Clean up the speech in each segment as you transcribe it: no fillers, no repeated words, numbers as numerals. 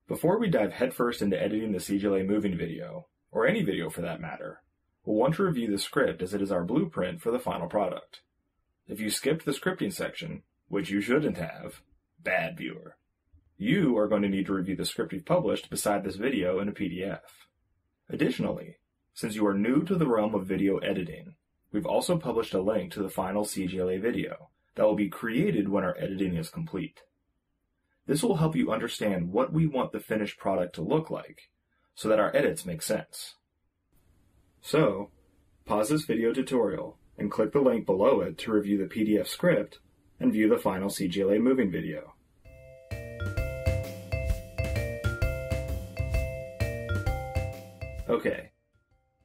Before we dive headfirst into editing the CGLA moving video, or any video for that matter, we'll want to review the script as it is our blueprint for the final product. If you skipped the scripting section, which you shouldn't have, bad viewer. You are going to need to review the script we've published beside this video in a PDF. Additionally, since you are new to the realm of video editing, we've also published a link to the final CGLA video that will be created when our editing is complete. This will help you understand what we want the finished product to look like, so that our edits make sense. So, pause this video tutorial and click the link below it to review the PDF script and view the final CGLA moving video. Okay,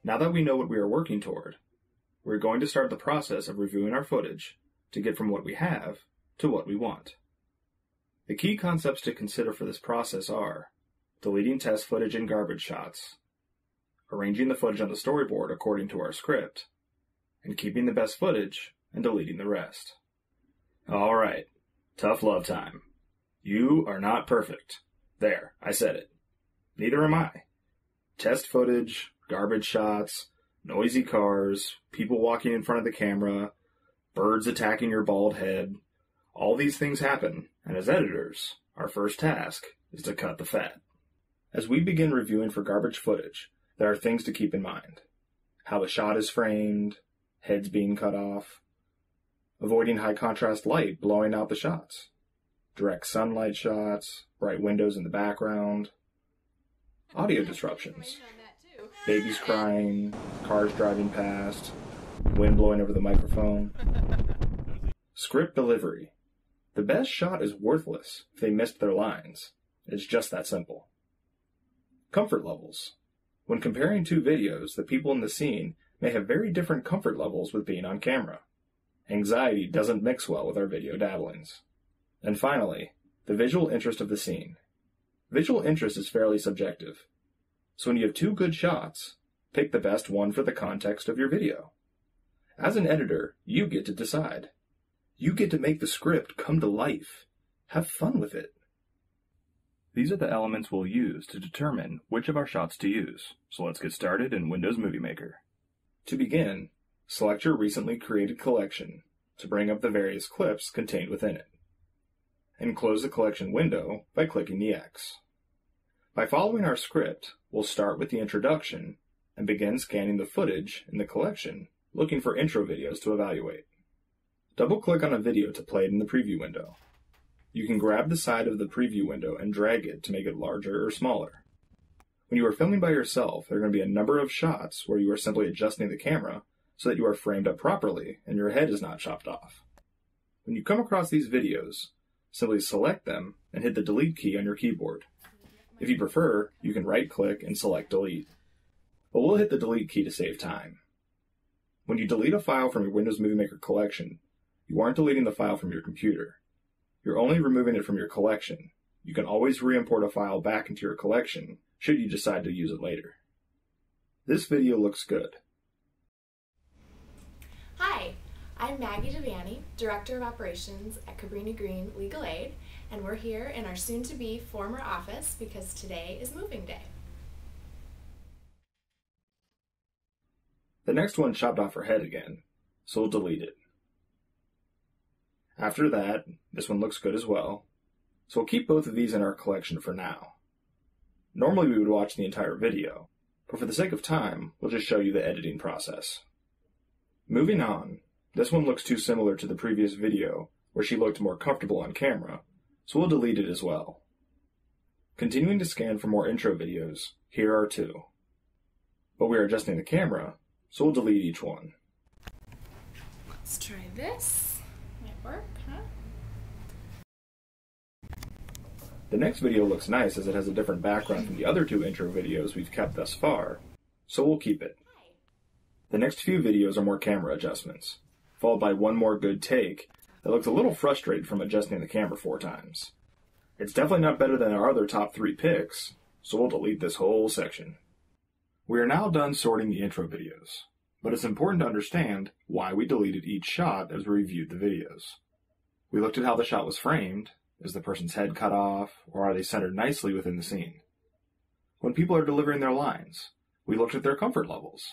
now that we know what we are working toward, we're going to start the process of reviewing our footage to get from what we have to what we want. The key concepts to consider for this process are deleting test footage and garbage shots, arranging the footage on the storyboard according to our script, and keeping the best footage and deleting the rest. Alright, tough love time. You are not perfect. There, I said it. Neither am I. Test footage, garbage shots, noisy cars, people walking in front of the camera, birds attacking your bald head. All these things happen, and as editors, our first task is to cut the fat. As we begin reviewing for garbage footage, there are things to keep in mind. How the shot is framed, heads being cut off, avoiding high contrast light blowing out the shots, direct sunlight shots, bright windows in the background, audio disruptions, babies crying, cars driving past, wind blowing over the microphone. Script delivery. The best shot is worthless if they missed their lines. It's just that simple. Comfort levels. When comparing two videos, the people in the scene may have very different comfort levels with being on camera. Anxiety doesn't mix well with our video dabblings. And finally, the visual interest of the scene. Visual interest is fairly subjective. So when you have two good shots, pick the best one for the context of your video. As an editor, you get to decide. You get to make the script come to life. Have fun with it. These are the elements we'll use to determine which of our shots to use, so let's get started in Windows Movie Maker. To begin, select your recently created collection to bring up the various clips contained within it, and close the collection window by clicking the X. By following our script, we'll start with the introduction and begin scanning the footage in the collection, looking for intro videos to evaluate. Double-click on a video to play it in the preview window. You can grab the side of the preview window and drag it to make it larger or smaller. When you are filming by yourself, there are going to be a number of shots where you are simply adjusting the camera so that you are framed up properly and your head is not chopped off. When you come across these videos, simply select them and hit the delete key on your keyboard. If you prefer, you can right-click and select delete. But we'll hit the delete key to save time. When you delete a file from your Windows Movie Maker collection, you aren't deleting the file from your computer. You're only removing it from your collection. You can always re-import a file back into your collection should you decide to use it later. This video looks good. Hi, I'm Maggie Devaney, Director of Operations at Cabrini Green Legal Aid, and we're here in our soon-to-be former office because today is moving day. The next one chopped off her head again, so we'll delete it. After that, this one looks good as well, so we'll keep both of these in our collection for now. Normally we would watch the entire video, but for the sake of time, we'll just show you the editing process. Moving on, this one looks too similar to the previous video where she looked more comfortable on camera, so we'll delete it as well. Continuing to scan for more intro videos, here are two. But we are adjusting the camera, so we'll delete each one. Let's try this. Might work, huh? The next video looks nice as it has a different background from the other two intro videos we've kept thus far, so we'll keep it. The next few videos are more camera adjustments, followed by one more good take that looks a little frustrated from adjusting the camera 4 times. It's definitely not better than our other top 3 picks, so we'll delete this whole section. We are now done sorting the intro videos, but it's important to understand why we deleted each shot as we reviewed the videos. We looked at how the shot was framed, Is the person's head cut off, or are they centered nicely within the scene? When people are delivering their lines, we looked at their comfort levels.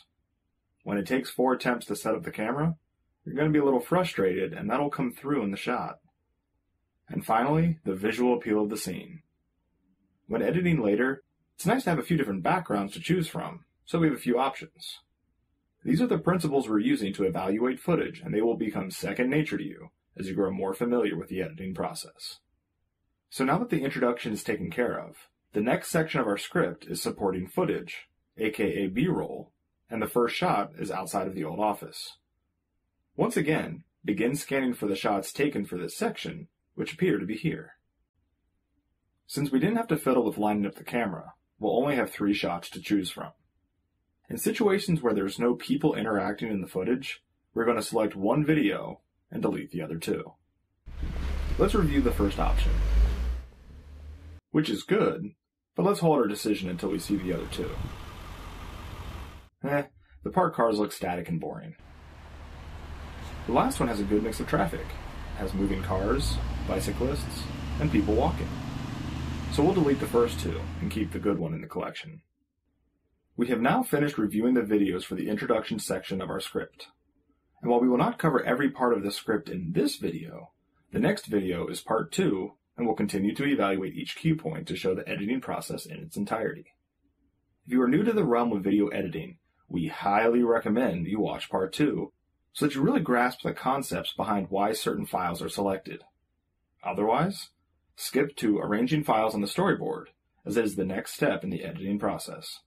When it takes 4 attempts to set up the camera, you're going to be a little frustrated, and that'll come through in the shot. And finally, the visual appeal of the scene. When editing later, it's nice to have a few different backgrounds to choose from, so we have a few options. These are the principles we're using to evaluate footage, and they will become second nature to you as you grow more familiar with the editing process. So now that the introduction is taken care of, the next section of our script is supporting footage, aka B-roll, and the first shot is outside of the old office. Once again, begin scanning for the shots taken for this section, which appear to be here. Since we didn't have to fiddle with lining up the camera, we'll only have 3 shots to choose from. In situations where there's no people interacting in the footage, we're going to select one video and delete the other 2. Let's review the first option, which is good, but let's hold our decision until we see the other 2. The parked cars look static and boring. The last one has a good mix of traffic. It has moving cars, bicyclists, and people walking. So we'll delete the first 2 and keep the good one in the collection. We have now finished reviewing the videos for the introduction section of our script. And while we will not cover every part of the script in this video, the next video is part 2, and we'll continue to evaluate each key point to show the editing process in its entirety. If you are new to the realm of video editing, we highly recommend you watch part 2 so that you really grasp the concepts behind why certain files are selected. Otherwise, skip to arranging files on the storyboard, as it is the next step in the editing process.